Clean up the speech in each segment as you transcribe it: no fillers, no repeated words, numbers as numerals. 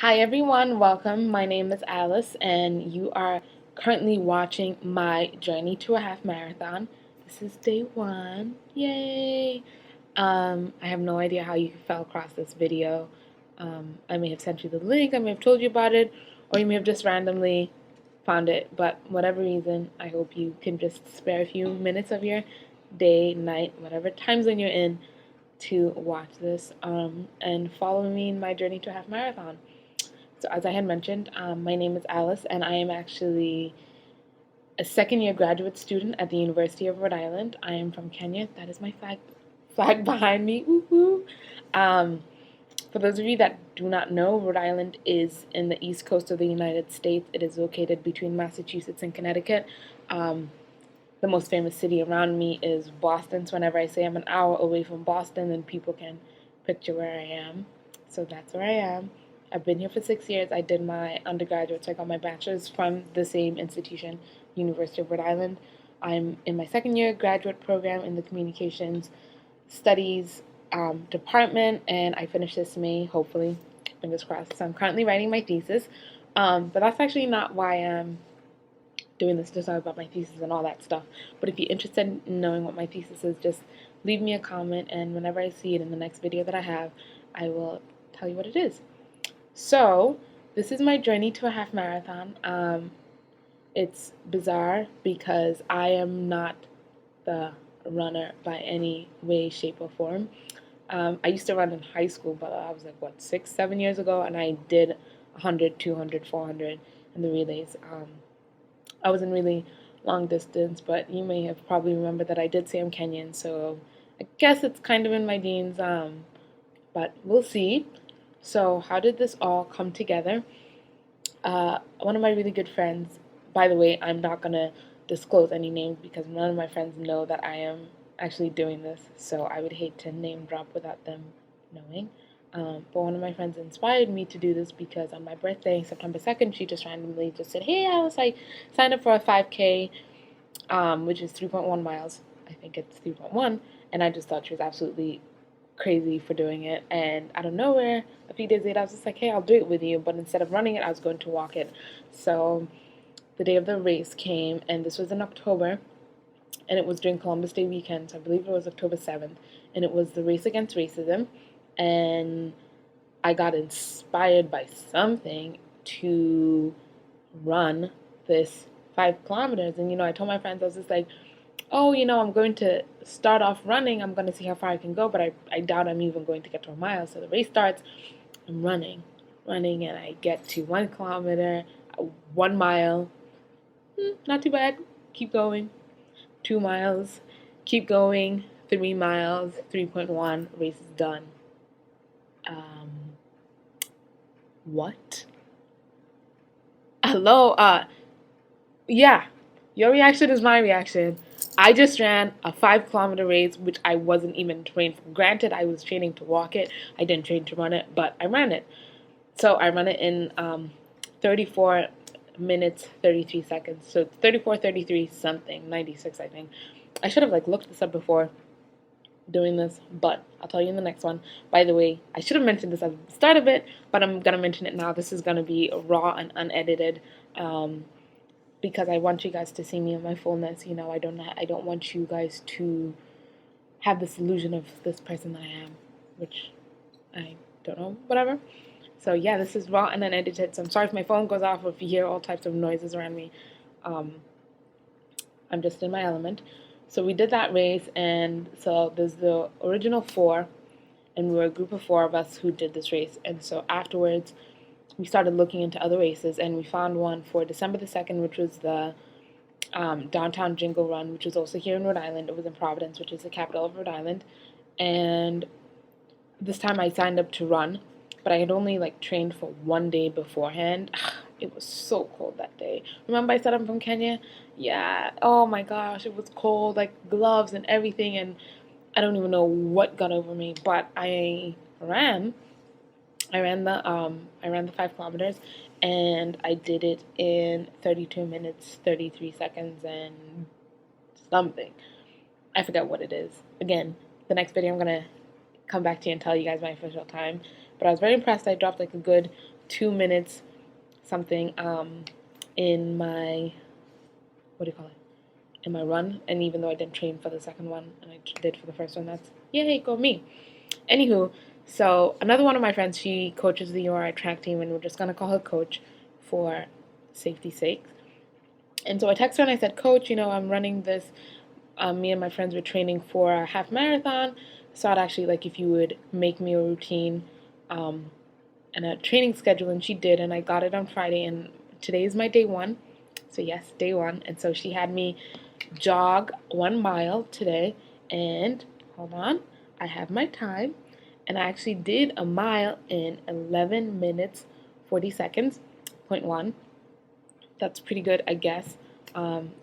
Hi everyone, welcome. My name is Alice and you are currently watching my journey to a half marathon. This is day one. Yay! I have no idea how you fell across this video. I may have sent you the link, I may have told you about it, or you may have just randomly found it. But whatever reason, I hope you can just spare a few minutes of your day, night, whatever time zone you're in to watch this and follow me in my journey to a half marathon. So as I had mentioned, my name is Alice, and I am actually a second-year graduate student at the University of Rhode Island. I am from Kenya. That is my flag behind me. Woo-hoo. For those of you that do not know, Rhode Island is in the east coast of the United States. It is located between Massachusetts and Connecticut. The most famous city around me is Boston. So whenever I say I'm an hour away from Boston, then people can picture where I am. So that's where I am. I've been here for 6 years. I did my undergraduate, so I got my bachelor's from the same institution, University of Rhode Island. I'm in my second year graduate program in the communications studies department, and I finished this May, hopefully, fingers crossed. So I'm currently writing my thesis, but that's actually not why I'm doing this, to talk about my thesis and all that stuff. But if you're interested in knowing what my thesis is, just leave me a comment, and whenever I see it in the next video that I have, I will tell you what it is. So, this is my journey to a half marathon. It's bizarre because I am not the runner by any way, shape, or form. I used to run in high school, but I was like, 6, 7 years ago, and I did 100, 200, 400 in the relays. I was in really long distance, but you may have probably remembered that I did say I'm Kenyan, so I guess it's kind of in my genes, but we'll see. So how did this all come together? One of my really good friends, by the way, I'm not going to disclose any names because none of my friends know that I am actually doing this, so I would hate to name drop without them knowing. But one of my friends inspired me to do this because on my birthday, September 2nd, she just randomly just said, "Hey Alice, I signed up for a 5K, which is 3.1 miles. I think it's 3.1, and I just thought she was absolutely crazy for doing it. And out of nowhere, a few days later, I was just like, hey, I'll do it with you. But instead of running it, I was going to walk it. So the day of the race came, and this was in October, and it was during Columbus Day weekend. So I believe it was October 7th, and it was the race against racism. And I got inspired by something to run this 5 kilometers. And, I told my friends, I was just like, oh, I'm going to start off running. I'm going to see how far I can go, but I doubt I'm even going to get to a mile. So the race starts. I'm running, and I get to 1 kilometer, 1 mile. Not too bad. Keep going. 2 miles. Keep going. 3 miles. 3.1. Race is done. What? Hello? Yeah. Your reaction is my reaction. I just ran a 5 kilometer race, which I wasn't even trained for. Granted, I was training to walk it. I didn't train to run it, but I ran it. So I ran it in 34 minutes, 33 seconds. So 34, 33 something, 96, I think. I should have looked this up before doing this, but I'll tell you in the next one. By the way, I should have mentioned this at the start of it, but I'm going to mention it now. This is going to be raw and unedited. Because I want you guys to see me in my fullness. I don't want you guys to have this illusion of this person that I am, which I don't know, whatever. So yeah, this is raw and unedited. So I'm sorry if my phone goes off or if you hear all types of noises around me. I'm just in my element. So we did that race, and so there's the original 4, and we were a group of 4 of us who did this race. And so afterwards, we started looking into other races, and we found one for December the 2nd, which was the Downtown Jingle Run, which was also here in Rhode Island. It was in Providence, which is the capital of Rhode Island. And this time I signed up to run, but I had only trained for 1 day beforehand. It was so cold that day. Remember I said I'm from Kenya? Yeah. Oh my gosh, it was cold, gloves and everything, and I don't even know what got over me, but I ran the 5 kilometers, and I did it in 32 minutes, 33 seconds, and something. I forgot what it is. Again, the next video I'm gonna come back to you and tell you guys my official time. But I was very impressed. I dropped a good 2 minutes something in my, what do you call it, in my run. And even though I didn't train for the second one and I did for the first one, that's yay, go me. Anywho, so another one of my friends, she coaches the URI track team, and we're just gonna call her Coach for safety's sake. And so I texted her and I said, Coach, I'm running this. Me and my friends were training for a half marathon. So I'd actually like if you would make me a routine and a training schedule, and she did, and I got it on Friday, and today is my day one. So yes, day one. And so she had me jog 1 mile today, and hold on, I have my time, and I actually did a mile in 11 minutes 40 seconds, point one. That's pretty good, I guess.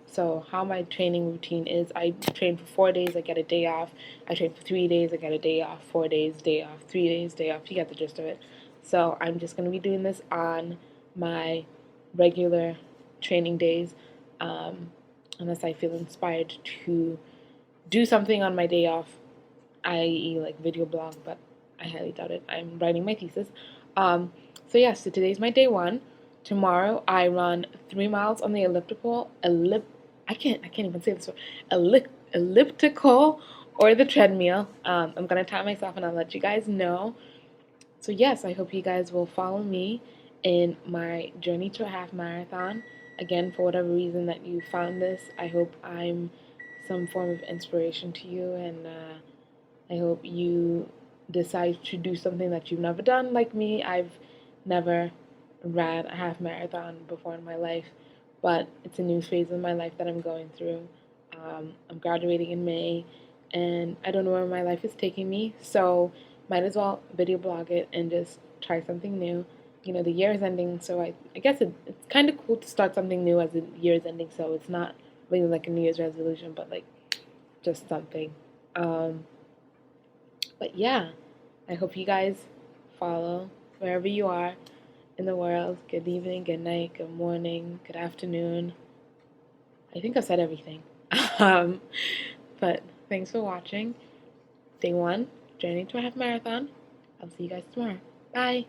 So how my training routine is, I train for 4 days, I get a day off. I train for 3 days, I get a day off. 4 days, day off. 3 days, day off. You get the gist of it. So I'm just going to be doing this on my regular training days, unless I feel inspired to do something on my day off, i.e. like video blog, but I highly doubt it. I'm writing my thesis. So yeah, so today's my day one. Tomorrow I run 3 miles on the I can't even say this word. Elliptical or the treadmill. I'm gonna time myself and I'll let you guys know. So yes, I hope you guys will follow me in my journey to a half marathon. Again, for whatever reason that you found this, I hope I'm some form of inspiration to you, and I hope you decide to do something that you've never done like me. I've never ran a half marathon before in my life, but it's a new phase in my life that I'm going through. I'm graduating in May, and I don't know where my life is taking me, so might as well video blog it and just try something new. The year is ending, so I guess it's kind of cool to start something new as the year is ending, so it's not really like a New Year's resolution, but like just something. But yeah, I hope you guys follow wherever you are in the world. Good evening, good night, good morning, good afternoon. I think I've said everything. um, but thanks for watching. Day one, journey to a half marathon. I'll see you guys tomorrow. Bye.